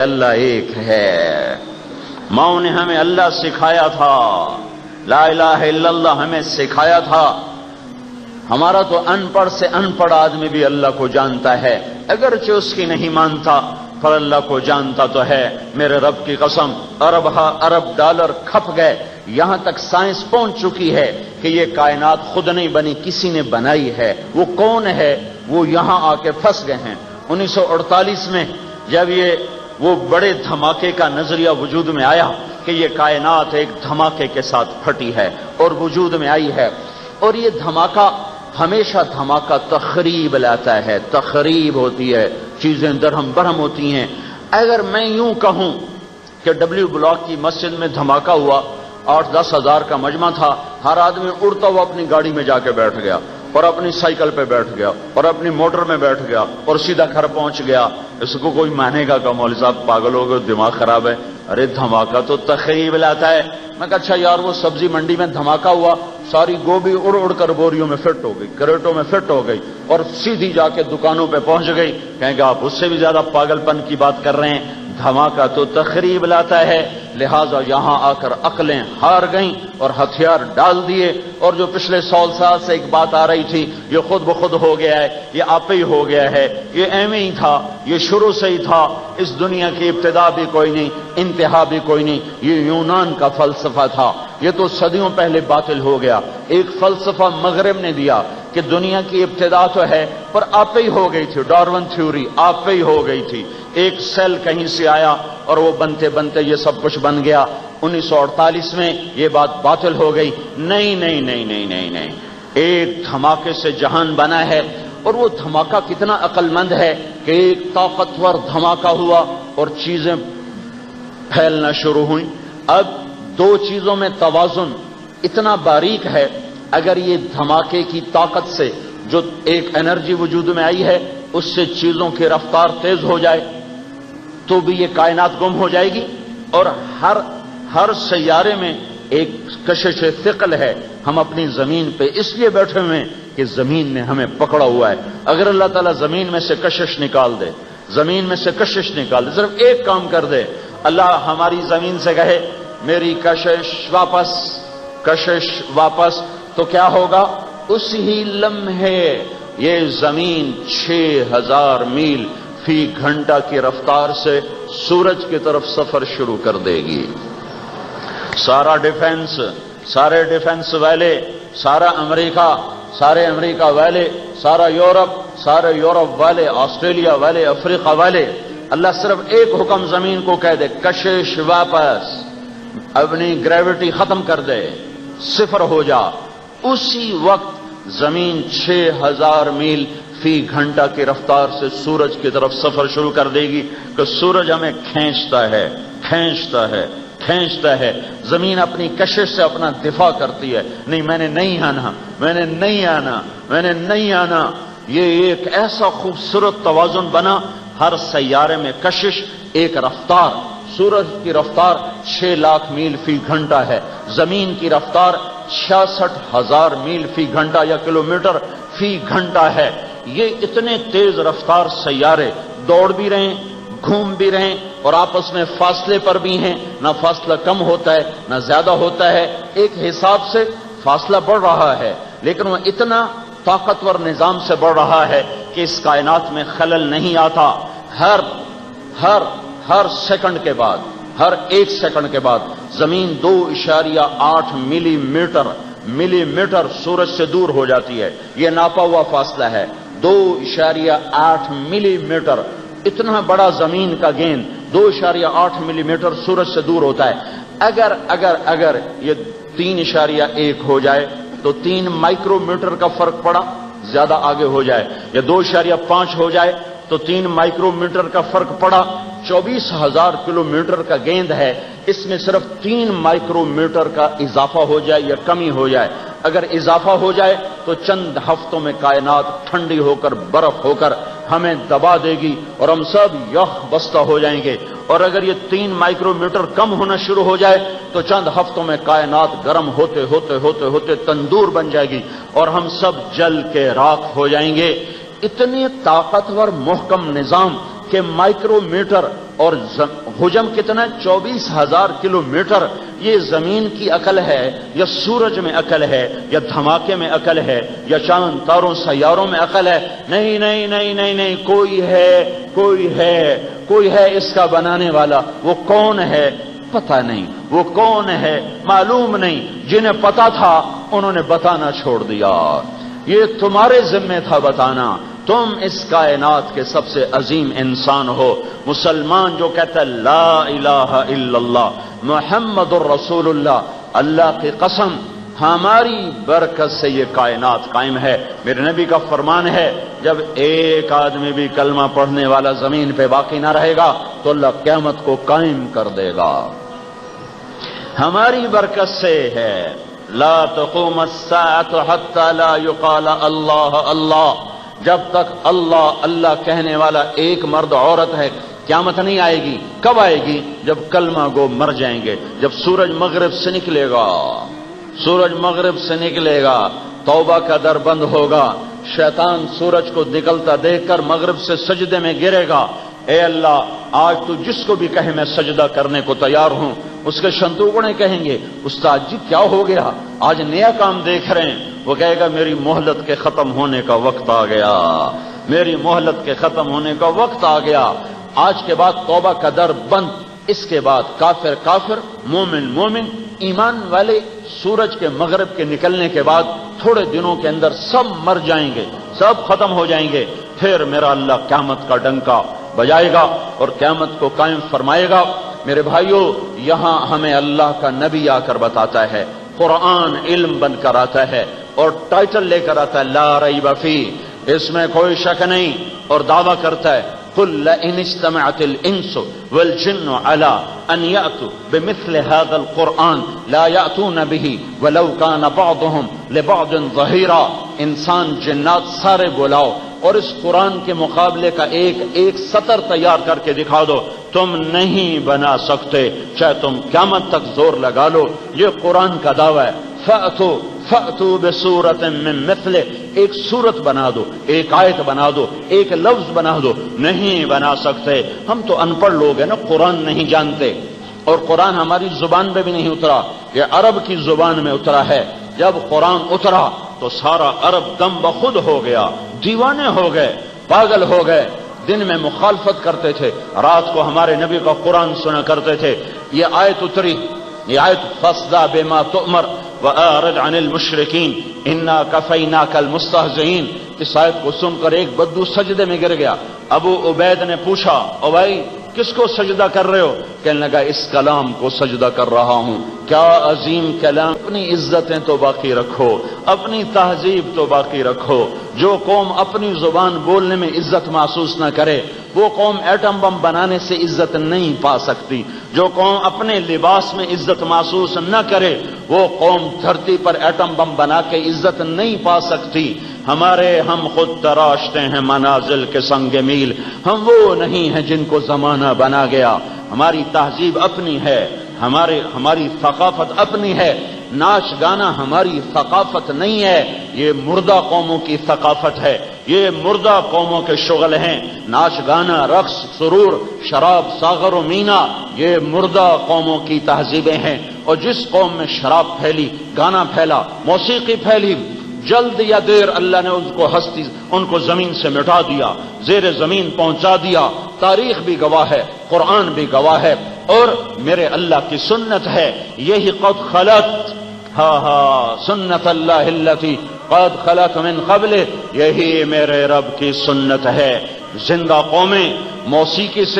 اللہ ایک ہے. ماؤں نے ہمیں اللہ سکھایا تھا، لا الہ الا اللہ ہمیں سکھایا تھا. ہمارا تو ان پڑھ سے ان پڑھ آدمی بھی اللہ کو جانتا ہے، اگرچہ اس کی نہیں مانتا پر اللہ کو جانتا تو ہے. میرے رب کی قسم، ارب ڈالر کھپ گئے. یہاں تک سائنس پہنچ چکی ہے کہ یہ کائنات خود نہیں بنی، کسی نے بنائی ہے. وہ کون ہے؟ وہ یہاں آ کے پھنس گئے ہیں. 1948 میں جب وہ بڑے دھماکے کا نظریہ وجود میں آیا کہ یہ کائنات ایک دھماکے کے ساتھ پھٹی ہے اور وجود میں آئی ہے، اور یہ دھماکہ ہمیشہ دھماکہ تخریب لاتا ہے، تخریب ہوتی ہے، چیزیں درہم برہم ہوتی ہیں. اگر میں یوں کہوں کہ ڈبلیو بلاک کی مسجد میں دھماکہ ہوا، 8-10 ہزار کا مجمع تھا، ہر آدمی اڑتا ہوا اپنی گاڑی میں جا کے بیٹھ گیا اور اپنی سائیکل پہ بیٹھ گیا اور اپنی موٹر میں بیٹھ گیا اور سیدھا گھر پہنچ گیا. اس کو کوئی مانے گا کہ مولوی صاحب پاگل ہو گئے، دماغ خراب ہے؟ ارے دھماکہ تو تخریب لاتا ہے. میں کہا اچھا یار، وہ سبزی منڈی میں دھماکہ ہوا، ساری گوبھی اڑ اڑ کر بوریوں میں فٹ ہو گئی، کریٹوں میں فٹ ہو گئی اور سیدھی جا کے دکانوں پہ پہنچ گئی. کہیں گے آپ اس سے بھی زیادہ پاگل پن کی بات کر رہے ہیں. دھماکہ تو تخریب لاتا ہے. لہذا یہاں آ کر عقلیں ہار گئیں اور ہتھیار ڈال دیے، اور جو پچھلے 100 سال سے ایک بات آ رہی تھی، یہ خود بخود ہو گیا ہے، یہ آپ ہی ہو گیا ہے، یہ ایویں ہی تھا، یہ شروع سے ہی تھا. اس دنیا کی ابتدا بھی کوئی نہیں، انتہا بھی کوئی نہیں. یہ یونان کا فلسفہ تھا، یہ تو صدیوں پہلے باطل ہو گیا. ایک فلسفہ مغرب نے دیا کہ دنیا کی ابتدا تو ہے پر آپ ہی ہو گئی تھی، ڈارون تھیوری آپ ہی ہو گئی تھی. ایک سیل کہیں سے آیا اور وہ بنتے بنتے یہ سب کچھ بن گیا. 1948 میں یہ بات باطل ہو گئی. نہیں نہیں نہیں نہیں نہیں نہیں، ایک دھماکے سے جہان بنا ہے. اور وہ دھماکہ کتنا عقل مند ہے کہ ایک طاقتور دھماکہ ہوا اور چیزیں پھیلنا شروع ہوئیں. اب دو چیزوں میں توازن اتنا باریک ہے، اگر یہ دھماکے کی طاقت سے جو ایک انرجی وجود میں آئی ہے اس سے چیزوں کی رفتار تیز ہو جائے تو بھی یہ کائنات گم ہو جائے گی. اور ہر سیارے میں ایک کشش ثقل ہے. ہم اپنی زمین پہ اس لیے بیٹھے ہوئے ہیں کہ زمین نے ہمیں پکڑا ہوا ہے. اگر اللہ تعالیٰ زمین میں سے کشش نکال دے، زمین میں سے کشش نکال دے، صرف ایک کام کر دے، اللہ ہماری زمین سے کہے میری کشش واپس، تو کیا ہوگا؟ اسی لمحے یہ زمین 6000 میل فی گھنٹہ کی رفتار سے سورج کی طرف سفر شروع کر دے گی. سارے ڈیفنس والے، سارے امریکہ والے، سارے یورپ والے، آسٹریلیا والے، افریقہ والے، اللہ صرف ایک حکم زمین کو کہہ دے، کشش واپس، اپنی گریوٹی ختم کر دے، صفر ہو جا. اسی وقت زمین 6000 میل فی گھنٹہ کی رفتار سے سورج کی طرف سفر شروع کر دے گی کہ سورج ہمیں کھینچتا ہے. زمین اپنی کشش سے اپنا دفاع کرتی ہے، نہیں میں نے نہیں آنا. یہ ایک ایسا خوبصورت توازن بنا، ہر سیارے میں کشش، ایک رفتار. سورج کی رفتار 6 لاکھ میل فی گھنٹہ ہے، زمین کی رفتار 66,000 میل فی گھنٹہ یا کلومیٹر فی گھنٹہ ہے. یہ اتنے تیز رفتار سیارے دوڑ بھی رہے ہیں، گھوم بھی رہے ہیں اور آپس میں فاصلے پر بھی ہیں. نہ فاصلہ کم ہوتا ہے نہ زیادہ ہوتا ہے، ایک حساب سے فاصلہ بڑھ رہا ہے، لیکن وہ اتنا طاقتور نظام سے بڑھ رہا ہے کہ اس کائنات میں خلل نہیں آتا. ہر سیکنڈ کے بعد، ہر 1 سیکنڈ کے بعد زمین 2.8 ملی میٹر سورج سے دور ہو جاتی ہے. یہ ناپا ہوا فاصلہ ہے، 2.8 ملی میٹر. اتنا بڑا زمین کا گیند 2.8 ملی میٹر سورج سے دور ہوتا ہے. اگر یہ 3.1 ہو جائے تو 3 مائکرو میٹر کا فرق پڑا، زیادہ آگے ہو جائے، یا 2.5 ہو جائے تو 3 مائکرو میٹر کا فرق پڑا. 24,000 کلومیٹر کا گیند ہے، اس میں صرف 3 مائکرو میٹر کا اضافہ ہو جائے یا کمی ہو جائے. اگر اضافہ ہو جائے تو چند ہفتوں میں کائنات ٹھنڈی ہو کر برف ہو کر ہمیں دبا دے گی اور ہم سب یخ بستہ ہو جائیں گے. اور اگر یہ 3 مائکرو میٹر کم ہونا شروع ہو جائے تو چند ہفتوں میں کائنات گرم ہوتے تندور بن جائے گی اور ہم سب جل کے راکھ ہو جائیں گے. اتنے طاقتور محکم نظام کہ مائکرو میٹر اور حجم کتنا 24,000 کلومیٹر، یہ زمین کی عقل ہے یا سورج میں عقل ہے یا دھماکے میں عقل ہے یا چاند تاروں سیاروں میں عقل ہے؟ نہیں نہیں نہیں نہیں نہیں، کوئی ہے اس کا بنانے والا۔ وہ کون ہے؟ پتہ نہیں۔ وہ کون ہے؟ معلوم نہیں۔ جنہیں پتا تھا انہوں نے بتانا چھوڑ دیا۔ یہ تمہارے ذمہ تھا بتانا۔ تم اس کائنات کے سب سے عظیم انسان ہو۔ مسلمان جو کہتا ہے لا الہ الا اللہ محمد الرسول اللہ، اللہ کی قسم ہماری برکت سے یہ کائنات قائم ہے۔ میرے نبی کا فرمان ہے جب ایک آدمی بھی کلمہ پڑھنے والا زمین پہ باقی نہ رہے گا تو اللہ قیامت کو قائم کر دے گا۔ ہماری برکت سے ہے۔ لا تقوم الساعة حتى لا يقال اللہ اللہ، جب تک اللہ اللہ کہنے والا ایک مرد عورت ہے قیامت نہیں آئے گی۔ کب آئے گی؟ جب کلمہ گو مر جائیں گے، جب سورج مغرب سے نکلے گا، سورج مغرب سے نکلے گا، توبہ کا در بند ہوگا، شیطان سورج کو نکلتا دیکھ کر مغرب سے سجدے میں گرے گا۔ اے اللہ آج تو جس کو بھی کہے میں سجدہ کرنے کو تیار ہوں، اس کے شنتوکڑے کہیں گے استاد جی کیا ہو گیا، آج نیا کام دیکھ رہے ہیں۔ وہ کہے گا میری مہلت کے ختم ہونے کا وقت آ گیا، میری مہلت کے ختم ہونے کا وقت آ گیا۔ آج کے بعد توبہ کا در بند، اس کے بعد کافر کافر، مومن مومن، ایمان والے سورج کے مغرب کے نکلنے کے بعد تھوڑے دنوں کے اندر سب مر جائیں گے، سب ختم ہو جائیں گے۔ پھر میرا اللہ قیامت کا ڈنکا بجائے گا اور قیامت کو قائم فرمائے گا۔ میرے بھائیوں، یہاں ہمیں اللہ کا نبی آ کر بتاتا ہے، قرآن علم بن کر آتا ہے اور ٹائٹل لے کر آتا ہے لا ریب فیہ، اس میں کوئی شک نہیں، اور دعویٰ کرتا ہے قل لئن اجتمعت الانس والجن على ان يأتوا بمثل هذا القرآن لا يأتون به ولو كان بعضهم لبعض ظهيرا۔ انسان جنات سارے بلاؤ اور اس قرآن کے مقابلے کا ایک سطر تیار کر کے دکھا دو، تم نہیں بنا سکتے چاہے تم قیامت تک زور لگا لو۔ یہ قرآن کا دعویٰ ہے۔ فَأْتُوا بِسُورَةٍ مِّن مِّثْلِهِ، ایک سورت بنا دو، ایک آیت بنا دو، ایک لفظ بنا دو، نہیں بنا سکتے۔ ہم تو ان پڑھ لوگ ہیں نا، قرآن نہیں جانتے، اور قرآن ہماری زبان میں بھی نہیں اترا، یہ عرب کی زبان میں اترا ہے۔ جب قرآن اترا تو سارا عرب دم بخود ہو گیا، دیوانے ہو گئے، پاگل ہو گئے، دن میں مخالفت کرتے تھے، رات کو ہمارے نبی کا قرآن سنا کرتے تھے۔ یہ آیت اتری، یہ آیت فَاصْدَعْ بِمَا تُؤْمَرْ وَأَعْرِضْ عَنِ الْمُشْرِكِينَ إِنَّا كَفَيْنَاكَ الْمُسْتَهْزِئِينَ۔ اس آیت کو سن کر ایک بدو سجدے میں گر گیا۔ ابو عبید نے پوچھا او بھائی کس کو سجدہ کر رہے ہو؟ کہنے لگا اس کلام کو سجدہ کر رہا ہوں۔ کیا عظیم کلام! اپنی عزتیں تو باقی رکھو، اپنی تہذیب تو باقی رکھو۔ جو قوم اپنی زبان بولنے میں عزت محسوس نہ کرے وہ قوم ایٹم بم بنانے سے عزت نہیں پا سکتی۔ جو قوم اپنے لباس میں عزت محسوس نہ کرے وہ قوم دھرتی پر ایٹم بم بنا کے عزت نہیں پا سکتی۔ ہم خود تراشتے ہیں منازل کے سنگ میل، ہم وہ نہیں ہیں جن کو زمانہ بنا گیا۔ ہماری تہذیب اپنی ہے، ہماری ثقافت اپنی ہے۔ ناچ گانا ہماری ثقافت نہیں ہے، یہ مردہ قوموں کی ثقافت ہے، یہ مردہ قوموں کے شغل ہیں۔ ناچ گانا، رقص، سرور، شراب، ساغر و مینا، یہ مردہ قوموں کی تہذیبیں ہیں۔ اور جس قوم میں شراب پھیلی، گانا پھیلا، موسیقی پھیلی، جلد یا دیر اللہ نے ان کو زمین سے مٹا دیا، زیر زمین پہنچا دیا۔ تاریخ بھی گواہ ہے، قرآن بھی گواہ ہے، اور میرے اللہ کی سنت ہے۔ یہی قد خلت سنت اللہ التی قد خلت من قبل، یہی میرے رب کی سنت ہے۔ زندہ قومیں موسیقی سے